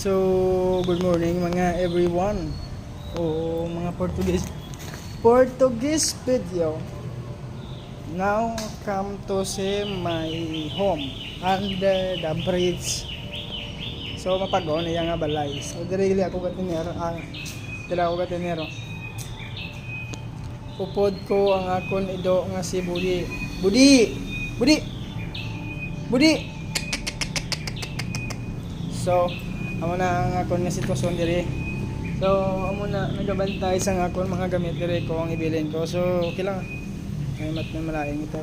So, good morning mga everyone. Mga Portuguese video. Now, come to see my home under the bridge. So, mapagon iya nga balay. So, dirili ako gatinero. Dira ako gatinero. Upod ko ang akon ido nga si Budi. Budi! So, amo na ang akon nga sitwasyon diri. So, amo na nagabantay sa akon mga gamit diri ko ang ibilin ko. So, okay lang. May malaing ito.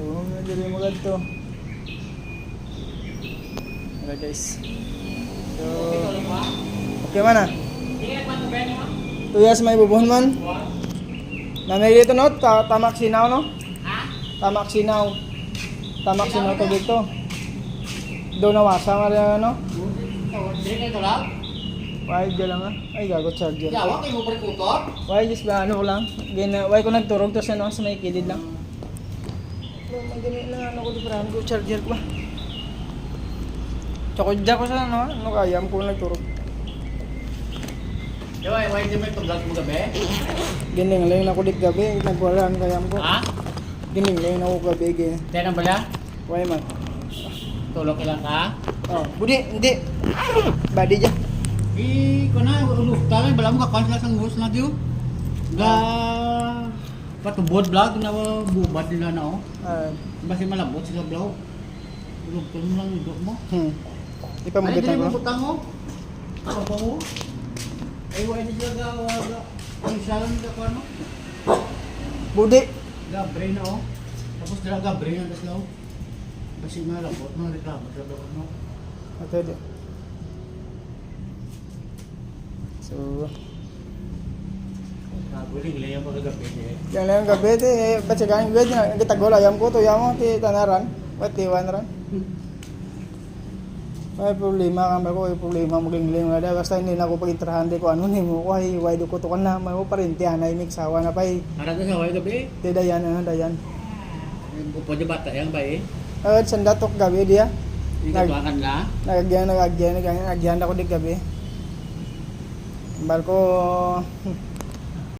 Diri mo gadto. Okay guys. So, okay man ah. Tuyas may bubuhon man. Nanay dito no, tamak sinaw no? Ha? Tamak sinaw to dito. Do nawasa nga no? Hindi kayo lang? Why dyan lang ah? Ay gago charger. Yawa kayo mo pa rin kutot? Why just ba ano lang? Why ko nagturog to sa no? Sa may kilid lang. Magdami na ano ko di parang ko charger ko ba? Tsaka dyan ko sa ano? Ano kaya ko nagturog? Yawa, why hindi mo ito vlog mo gabi? Gining lang ako dik gabi. Nagwalaan kaya ko. Ha? Gining lang ako gabi. Tayo na bala? Why man? Tulog ilang ka? Oh, Budi, hindi. Badi dyan. Ko na, uluf tayo, bala mo kapan sila sa ngos na diyo. Ga... Patubod vlog na bubad nila na oh. Basi malabot sila vlog. Uluf ko mo lang yung mo. Ipamugitan Ay, ko. di mo butang mo. Ako pa mo. Ay, why di sila ga... Ang salam nila ko ano? Budi. Gabre na oh. Tapos dila gabre na tas law. Basi malabot, mga reklamo sila vlog ano. Ito di. So, Naguling lang yung pagkagabi niya eh. yang lang gabi ti baca gang gabi na gitagol ayam ko to yamo ti tanaran. Pati wan ran. May problema kami ko, problema mo gingling na basta hindi na ako pagintrahan di ko ano ni mo. Why do ko to kana may pa rin ti anay mixawa na pay. Para sa saway gabi. Ti dayan dayan. Upo di bata yang ba eh. Sandatok gabi dia. Ikatuakan ka? Nagagyan ako di gabi. Bal ko